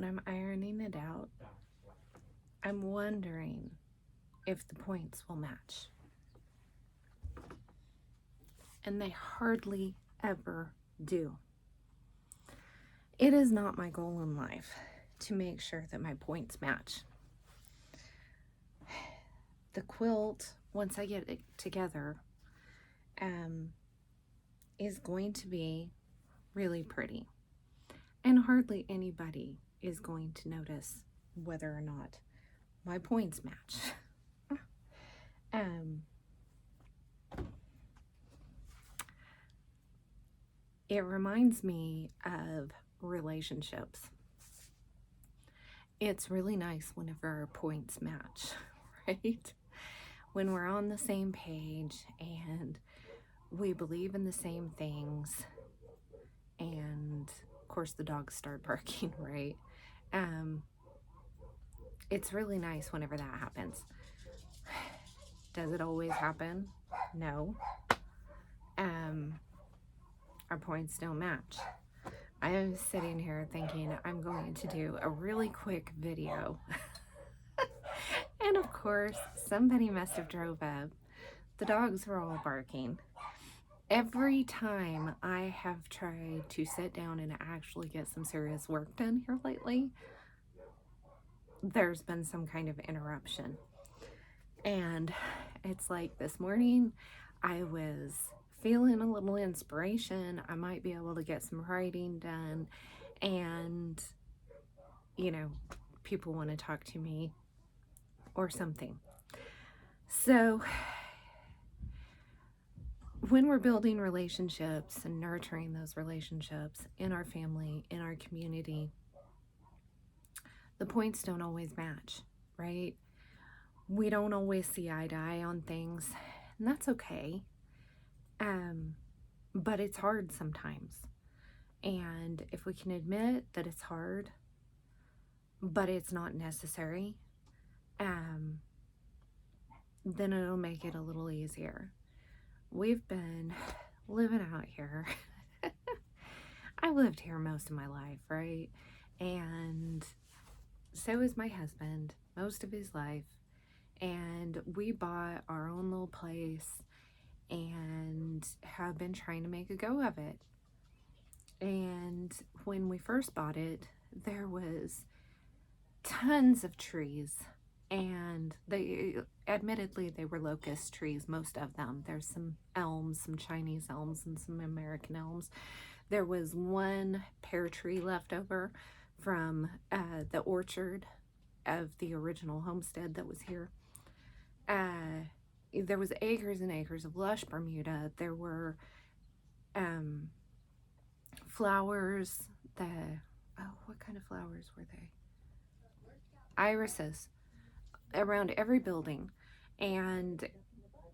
when I'm ironing it out, I'm wondering if the points will match. And they hardly ever do. It is not my goal in life to make sure that my points match. The quilt, once I get it together, is going to be really pretty. And hardly anybody is going to notice whether or not my points match. It reminds me of relationships. It's really nice whenever our points match, right? When we're on the same page and we believe in the same things, and of course the dogs start barking, right? It's really nice whenever that happens. Does it always happen? No. Our points don't match. I am sitting here thinking I'm going to do a really quick video. And of course, somebody must have drove up. The dogs were all barking. Every time I have tried to sit down and actually get some serious work done here lately, there's been some kind of interruption. And it's like this morning, I was feeling a little inspiration. I might be able to get some writing done, and people want to talk to me or something. So when we're building relationships and nurturing those relationships in our family, in our community, the points don't always match, right? We don't always see eye to eye on things, and that's okay. But it's hard sometimes. And if we can admit that it's hard, but it's not necessary, then it'll make it a little easier. We've been living out here. I've lived here most of my life, right? And so is my husband, most of his life. And we bought our own little place and have been trying to make a go of it. And when we first bought it, there was tons of trees, and admittedly they were locust trees, most of them. There's some elms, some Chinese elms and some American elms. There was one pear tree left over from the orchard of the original homestead that was here. There was acres and acres of lush Bermuda. There were flowers. What kind of flowers were they? Irises around every building, and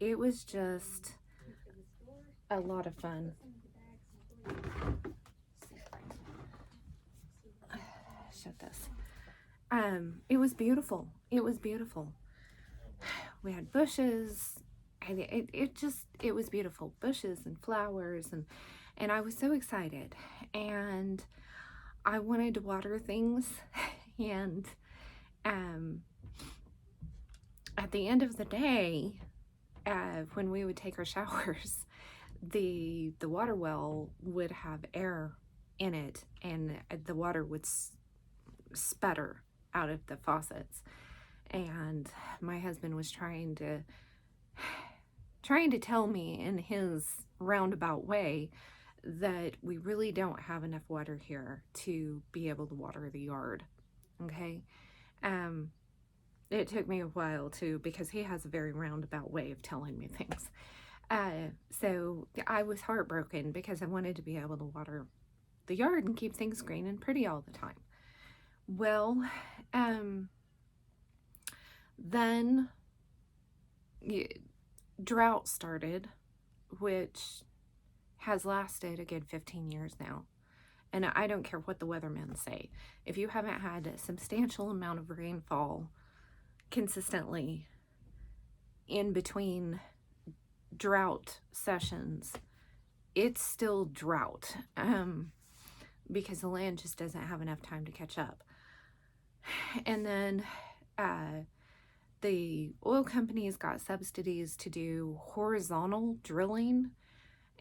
it was just a lot of fun. Shut this. It was beautiful. It was beautiful. We had bushes, and it was beautiful. Bushes and flowers, and I was so excited, and I wanted to water things, and at the end of the day, when we would take our showers, the water well would have air in it, and the water would sputter out of the faucets. And my husband was trying to tell me in his roundabout way that we really don't have enough water here to be able to water the yard. Okay. It took me a while too, because he has a very roundabout way of telling me things. So I was heartbroken because I wanted to be able to water the yard and keep things green and pretty all the time. Well, then drought started, which has lasted a good 15 years now. And I don't care what the weathermen say. If you haven't had a substantial amount of rainfall consistently in between drought sessions, it's still drought, because the land just doesn't have enough time to catch up. And then the oil companies got subsidies to do horizontal drilling.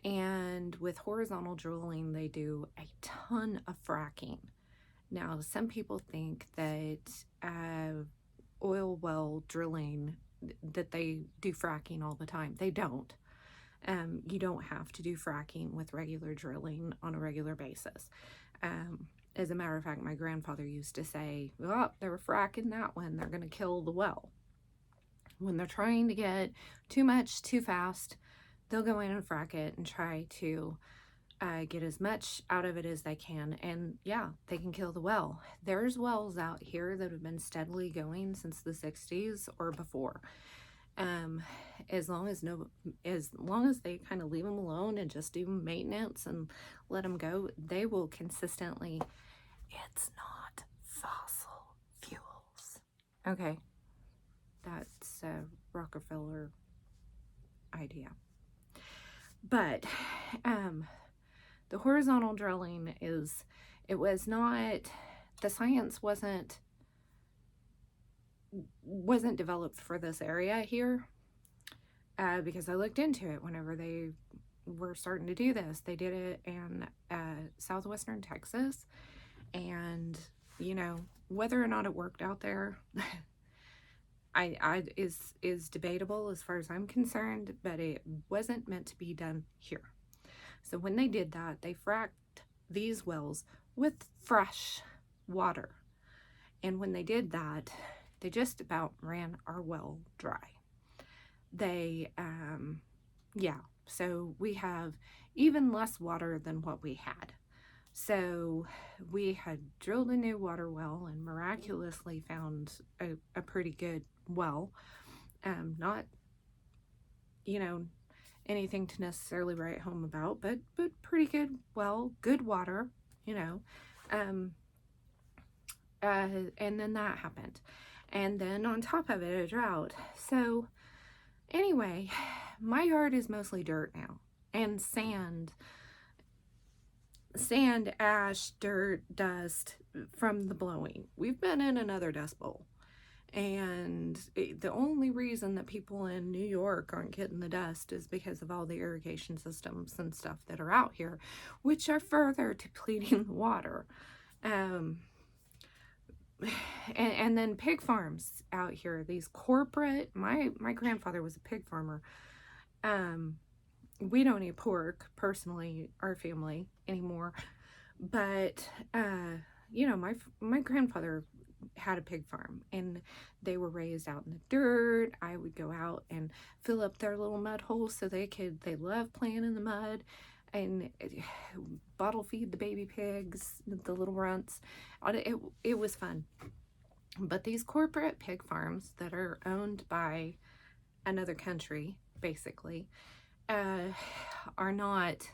And with horizontal drilling, they do a ton of fracking. Now, some people think that oil well drilling, that they do fracking all the time. They don't. You don't have to do fracking with regular drilling on a regular basis. As a matter of fact, my grandfather used to say, oh, they were fracking that one, they're going to kill the well. When they're trying to get too much too fast, they'll go in and frack it and try to get as much out of it as they can. And yeah, they can kill the well. There's wells out here that have been steadily going since the 60s or before. As long as they kind of leave them alone and just do maintenance and let them go, they will consistently. It's not fossil fuels. Okay, that's a Rockefeller idea. But the horizontal drilling the science wasn't developed for this area here, because I looked into it whenever they were starting to do this. They did it in southwestern Texas, and whether or not it worked out there is debatable as far as I'm concerned, but it wasn't meant to be done here. So when they did that, they fracked these wells with fresh water. And when they did that, they just about ran our well dry. So we have even less water than what we had. So we had drilled a new water well and miraculously found a pretty good well. Not, anything to necessarily write home about, but pretty good well, good water, and then that happened. And then on top of it, a drought. So anyway, my yard is mostly dirt now, and sand, ash, dirt, dust from the blowing. We've been in another dust bowl. And the only reason that people in New York aren't getting the dust is because of all the irrigation systems and stuff that are out here, which are further depleting the water. And then pig farms out here, these corporate, my grandfather was a pig farmer. We don't eat pork, personally, our family, anymore. But, my grandfather had a pig farm, and they were raised out in the dirt. I would go out and fill up their little mud holes so they love playing in the mud, and bottle feed the baby pigs, the little runts. It was fun. But these corporate pig farms that are owned by another country, basically, are not,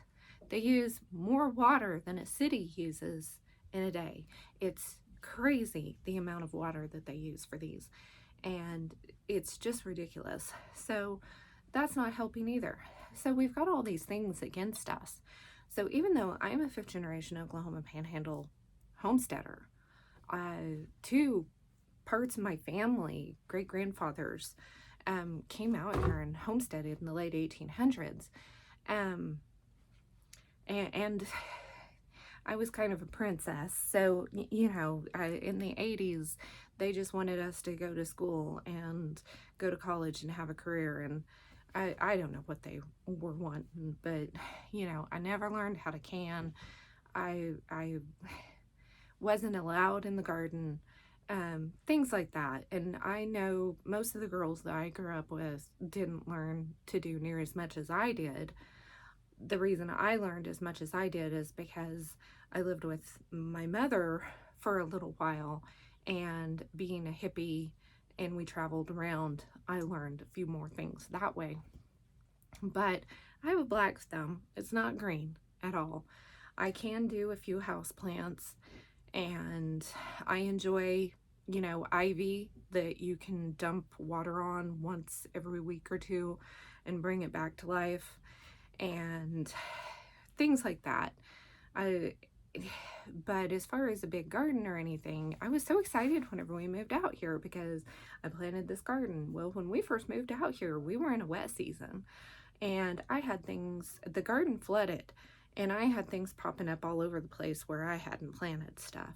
they use more water than a city uses in a day. It's crazy the amount of water that they use for these, and it's just ridiculous. So that's not helping either. So we've got all these things against us. So even though I'm a fifth generation Oklahoma Panhandle homesteader, two parts of my family, great grandfathers, came out here and homesteaded in the late 1800s, and I was kind of a princess. So, in the 80s, they just wanted us to go to school and go to college and have a career. And I don't know what they were wanting, but, I never learned how to can. I wasn't allowed in the garden, things like that. And I know most of the girls that I grew up with didn't learn to do near as much as I did. The reason I learned as much as I did is because I lived with my mother for a little while, and being a hippie and we traveled around, I learned a few more things that way. But I have a black thumb. It's not green at all. I can do a few house plants, and I enjoy, ivy that you can dump water on once every week or two and bring it back to life, and things like that. but as far as a big garden or anything, I was so excited whenever we moved out here because I planted this garden. Well, when we first moved out here, we were in a wet season, and I had things, the garden flooded, and I had things popping up all over the place where I hadn't planted stuff.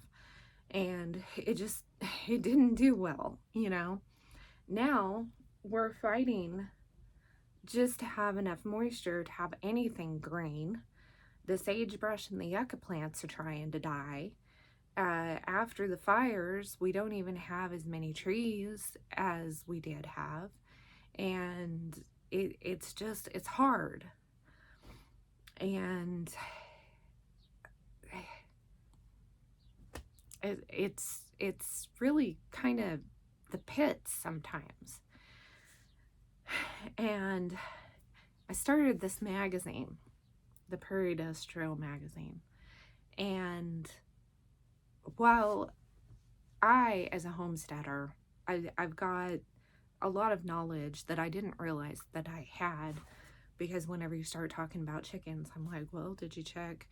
And it didn't do well, you know. Now we're fighting just to have enough moisture to have anything green. The sagebrush and the yucca plants are trying to die. After the fires, we don't even have as many trees as we did have. And it's hard. And it's really kind of the pits sometimes. And I started this magazine, the Prairie Trail magazine. And while I, as a homesteader, I've got a lot of knowledge that I didn't realize that I had, because whenever you start talking about chickens, I'm like, well, did you check,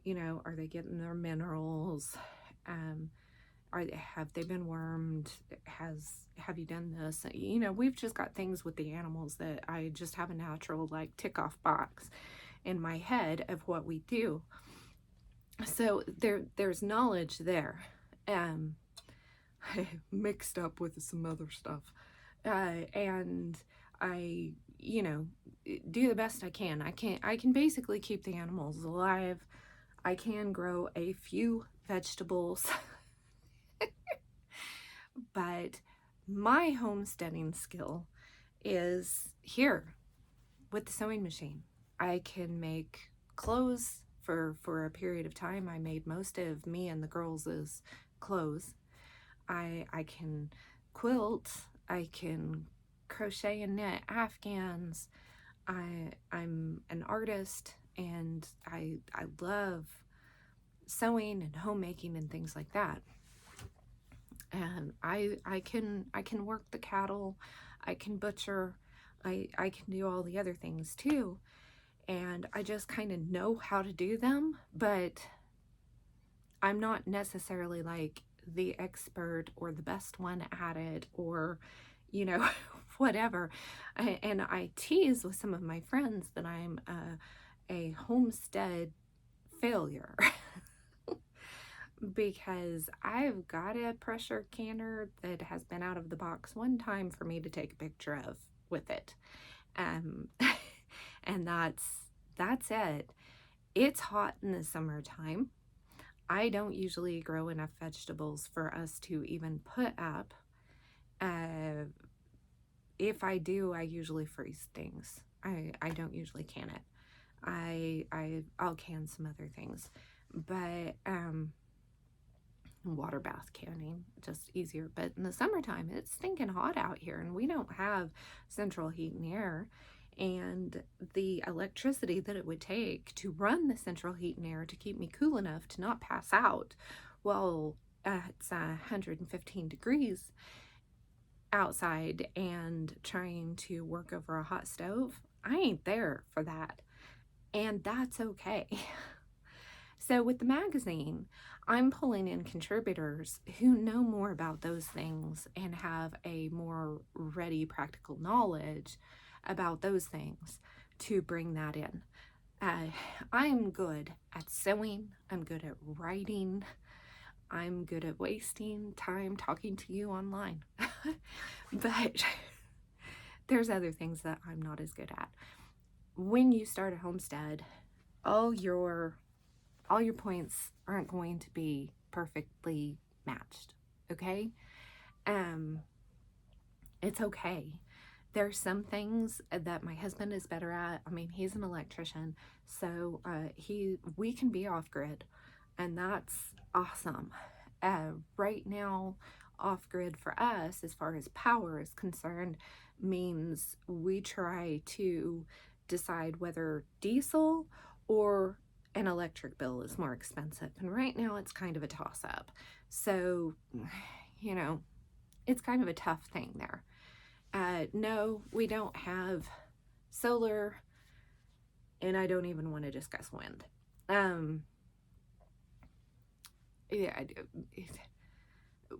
you know, are they getting their minerals? Have they been wormed? Have you done this? You know, we've just got things with the animals that I just have a natural like tick off box in my head of what we do. So there's knowledge there, mixed up with some other stuff, and I, you know, do the best I can. I can basically keep the animals alive. I can grow a few vegetables. But my homesteading skill is here with the sewing machine. I can make clothes. For a period of time, I made most of me and the girls' clothes. I can quilt. I can crochet and knit afghans. I'm an artist, and I love sewing and homemaking and things like that. And I can work the cattle, I can butcher, I can do all the other things too. And I just kind of know how to do them, but I'm not necessarily like the expert or the best one at it, or, you know, whatever. And I tease with some of my friends that I'm a homestead failure. Because I've got a pressure canner that has been out of the box one time for me to take a picture of with it. And that's it. It's hot in the summertime. I don't usually grow enough vegetables for us to even put up. If I do, I usually freeze things. I don't usually can it. I'll can some other things, but water bath canning, just easier. But in the summertime, it's stinking hot out here, and we don't have central heat and air. And the electricity that it would take to run the central heat and air to keep me cool enough to not pass out, well, it's 115 degrees outside and trying to work over a hot stove, I ain't there for that. And that's okay. So with the magazine, I'm pulling in contributors who know more about those things and have a more ready practical knowledge about those things to bring that in. I'm good at sewing. I'm good at writing. I'm good at wasting time talking to you online. But there's other things that I'm not as good at. When you start a homestead, all your points aren't going to be perfectly matched, okay? It's okay. There's some things that my husband is better at. I mean, he's an electrician, so we can be off grid, and that's awesome. Right now, off grid for us, as far as power is concerned, means we try to decide whether diesel or an electric bill is more expensive. And right now it's kind of a toss-up. So, you know, it's kind of a tough thing there. No, we don't have solar, and I don't even want to discuss wind. yeah,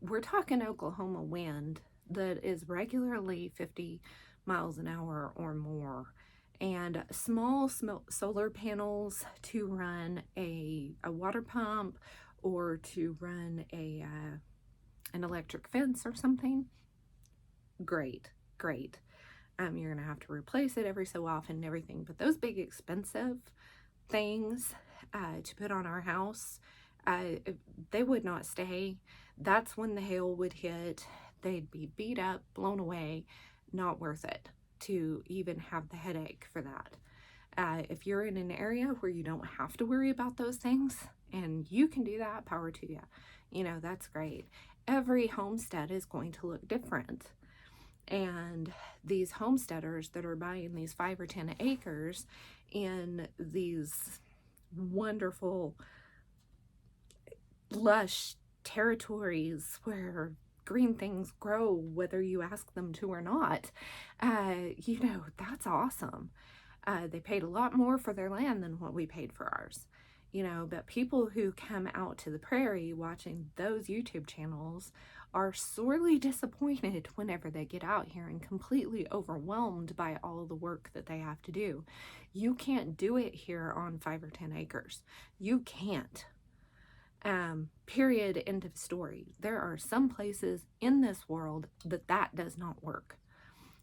we're talking Oklahoma wind that is regularly 50 miles an hour or more, and small solar panels to run a water pump or to run an electric fence or something. Great, great. You're gonna have to replace it every so often and everything, but those big expensive things to put on our house, they would not stay. That's when the hail would hit. They'd be beat up, blown away, not worth it to even have the headache for that. If you're in an area where you don't have to worry about those things and you can do that, power to you. You know, that's great. Every homestead is going to look different. And these homesteaders that are buying these 5 or 10 acres in these wonderful, lush territories where green things grow whether you ask them to or not, you know, that's awesome. They paid a lot more for their land than what we paid for ours, you know, but people who come out to the prairie watching those YouTube channels are sorely disappointed whenever they get out here and completely overwhelmed by all the work that they have to do. You can't do it here on 5 or 10 acres. You can't. Period. End of story. There are some places in this world that does not work.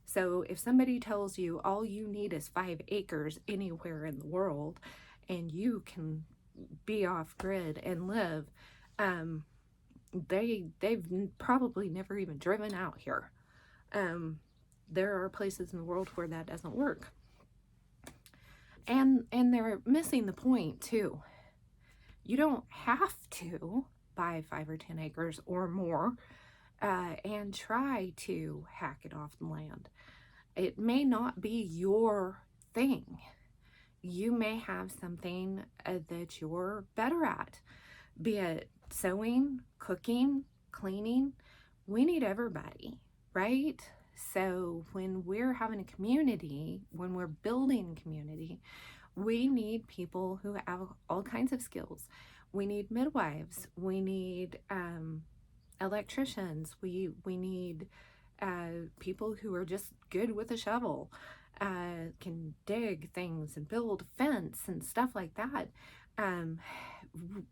So if somebody tells you all you need is 5 acres anywhere in the world and you can be off grid and live, they've probably never even driven out here. There are places in the world where that doesn't work. And they're missing the point too. You don't have to buy 5 or 10 acres or more and try to hack it off the land. It may not be your thing. You may have something that you're better at, be it sewing, cooking, cleaning. We need everybody, right? So when we're having a community, when we're building a community, we need people who have all kinds of skills. We need midwives. We need electricians. We need people who are just good with a shovel, can dig things and build a fence and stuff like that.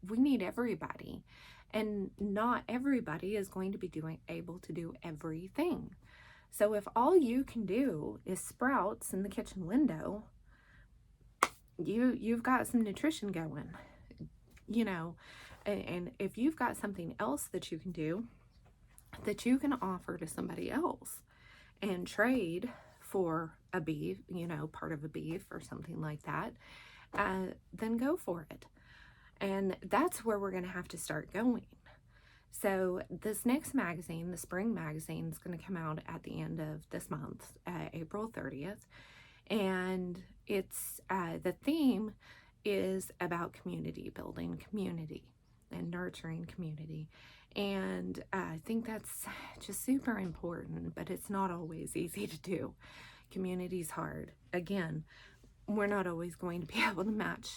We need everybody, and not everybody is going to be able to do everything. So if all you can do is sprouts in the kitchen window, you've got some nutrition going, you know. And if you've got something else that you can do, that you can offer to somebody else and trade for a beef, you know, part of a beef or something like that, then go for it. And that's where we're going to have to start going. So this next magazine, the spring magazine, is going to come out at the end of this month, April 30th. And it's the theme is about community building, community, and nurturing community. And I think that's just super important, but it's not always easy to do. Community's hard. Again, we're not always going to be able to match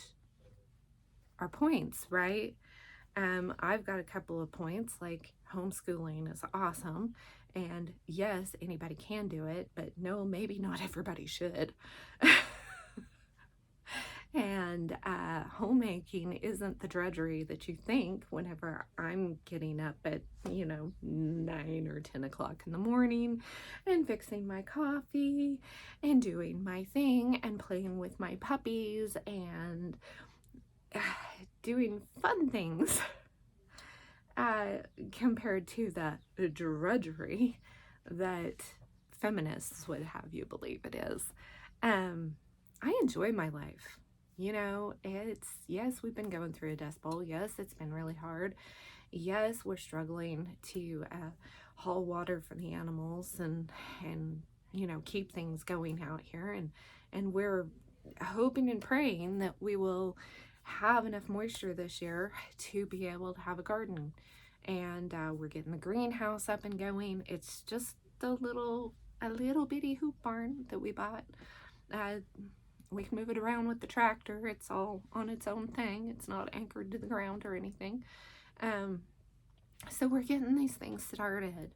our points, right? I've got a couple of points, like homeschooling is awesome. And yes, anybody can do it, but no, maybe not everybody should. And homemaking isn't the drudgery that you think whenever I'm getting up at, you know, 9 or 10 o'clock in the morning and fixing my coffee and doing my thing and playing with my puppies and doing fun things compared to the drudgery that feminists would have you believe it is. I enjoy my life. You know, yes, we've been going through a dust bowl. Yes, it's been really hard. Yes, we're struggling to haul water for the animals and you know, keep things going out here. And we're hoping and praying that we will have enough moisture this year to be able to have a garden. And we're getting the greenhouse up and going. It's just a little bitty hoop barn that we bought. We can move it around with the tractor. It's all on its own thing. It's not anchored to the ground or anything. Um, so we're getting these things started.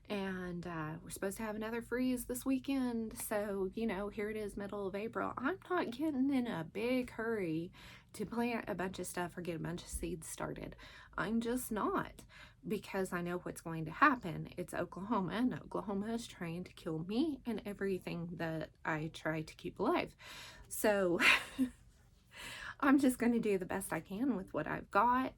And we're supposed to have another freeze this weekend. So, here it is, middle of April. I'm not getting in a big hurry to plant a bunch of stuff or get a bunch of seeds started. I'm just not, because I know what's going to happen. It's Oklahoma, and Oklahoma is trying to kill me and everything that I try to keep alive. So I'm just going to do the best I can with what I've got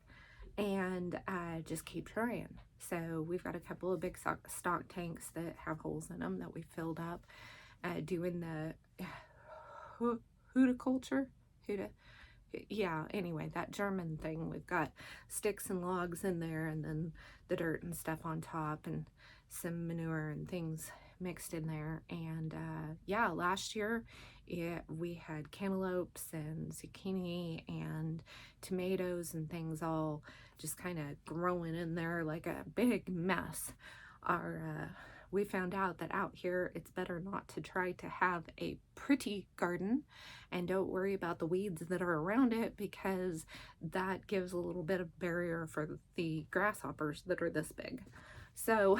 and just keep trying. So we've got a couple of big stock tanks that have holes in them that we filled up, doing the hudiculture, anyway, that German thing. We've got sticks and logs in there, and then the dirt and stuff on top, and some manure and things mixed in there. And last year we had cantaloupes and zucchini and tomatoes and things all just kind of growing in there like a big mess. We found out that out here it's better not to try to have a pretty garden, and don't worry about the weeds that are around it, because that gives a little bit of barrier for the grasshoppers that are this big. So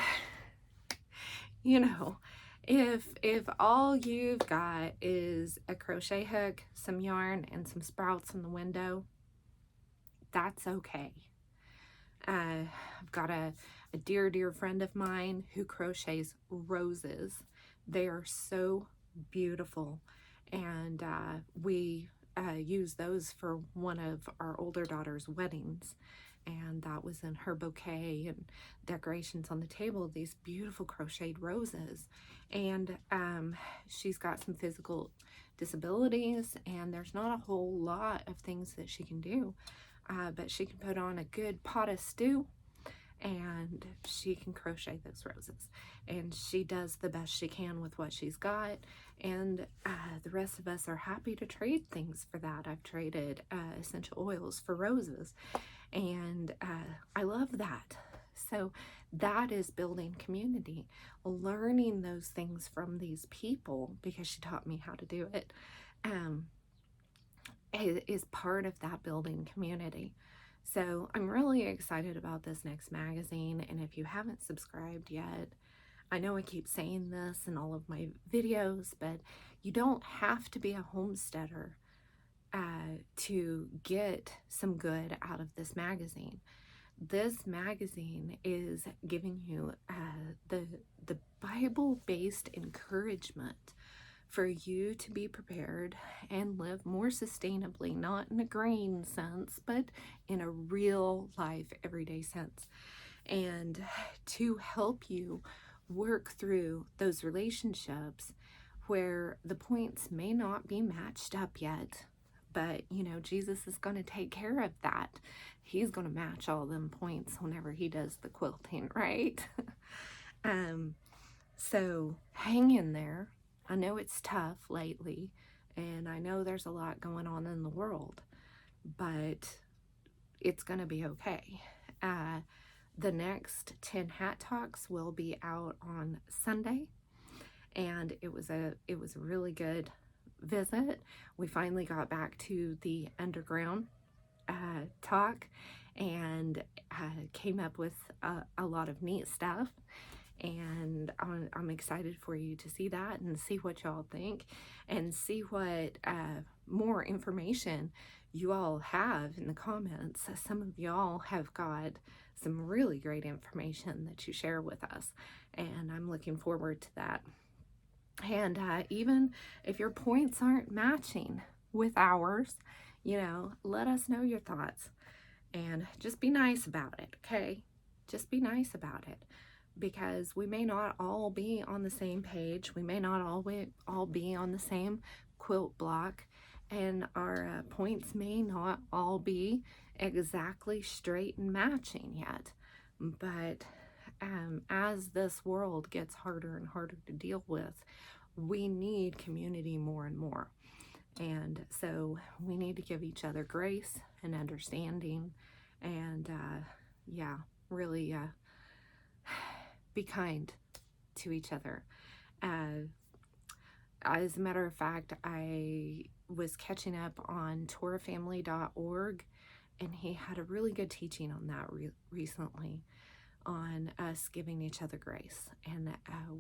if all you've got is a crochet hook, some yarn, and some sprouts in the window, that's okay. I've got a dear friend of mine who crochets roses. They are so beautiful, and we used those for one of our older daughter's weddings, and that was in her bouquet and decorations on the table, these beautiful crocheted roses. And she's got some physical disabilities, and there's not a whole lot of things that she can do. But she can put on a good pot of stew, and she can crochet those roses, and she does the best she can with what she's got. And the rest of us are happy to trade things for that. I've traded essential oils for roses, and I love that. So that is building community, learning those things from these people, because she taught me how to do it. Is part of that building community. So I'm really excited about this next magazine, and if you haven't subscribed yet, I know I keep saying this in all of my videos, but you don't have to be a homesteader to get some good out of this magazine. This magazine is giving you the Bible-based encouragement for you to be prepared and live more sustainably, not in a grain sense, but in a real life, everyday sense, and to help you work through those relationships where the points may not be matched up yet, but Jesus is going to take care of that. He's going to match all them points whenever he does the quilting, right? So hang in there. I know it's tough lately, and I know there's a lot going on in the world, but it's going to be okay. The next 10 Hat Talks will be out on Sunday, and it was a really good visit. We finally got back to the underground talk, and came up with a lot of neat stuff. And I'm excited for you to see that and see what y'all think, and see what more information you all have in the comments. Some of y'all have got some really great information that you share with us, and I'm looking forward to that. And even if your points aren't matching with ours, let us know your thoughts, and just be nice about it, okay? Just be nice about it. Because we may not all be on the same page. We may not all be on the same quilt block, and our points may not all be exactly straight and matching yet. But as this world gets harder and harder to deal with, we need community more and more. And so we need to give each other grace and understanding, and really be kind to each other. As a matter of fact, I was catching up on torafamily.org, and he had a really good teaching on that recently, on us giving each other grace. And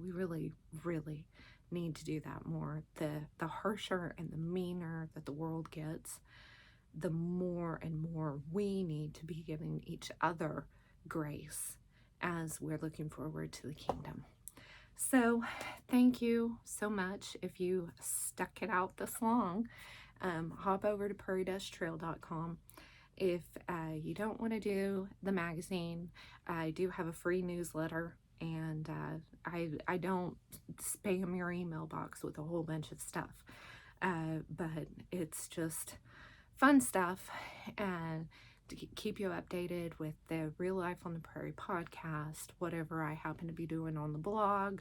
we really, really need to do that more. The harsher and the meaner that the world gets, the more and more we need to be giving each other grace as we're looking forward to the kingdom. So thank you so much. If you stuck it out this long, hop over to prairie-trail.com. If you don't want to do the magazine, I do have a free newsletter, and I don't spam your email box with a whole bunch of stuff, but it's just fun stuff, and to keep you updated with the Real Life on the Prairie podcast, whatever I happen to be doing on the blog,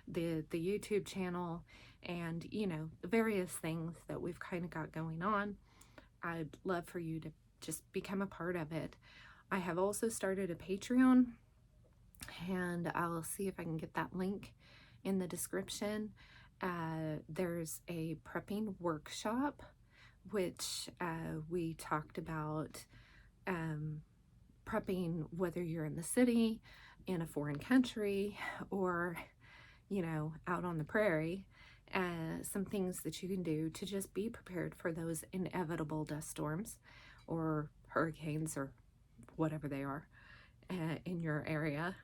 the YouTube channel, and the various things that we've kind of got going on. I'd love for you to just become a part of it. I have also started a Patreon, and I'll see if I can get that link in the description. There's a prepping workshop, which we talked about prepping, whether you're in the city, in a foreign country, or out on the prairie. Some things that you can do to just be prepared for those inevitable dust storms or hurricanes or whatever they are in your area.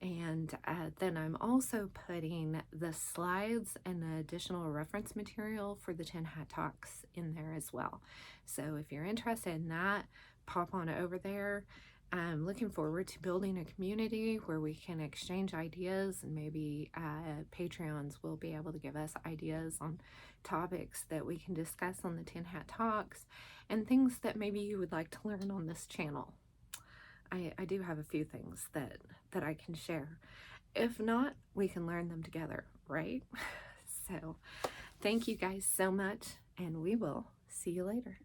And then I'm also putting the slides and the additional reference material for the Tin Hat Talks in there as well. So if you're interested in that, pop on over there. I'm looking forward to building a community where we can exchange ideas, and maybe Patreons will be able to give us ideas on topics that we can discuss on the Tin Hat Talks, and things that maybe you would like to learn on this channel. I do have a few things that I can share. If not, we can learn them together, right? So thank you guys so much, and we will see you later.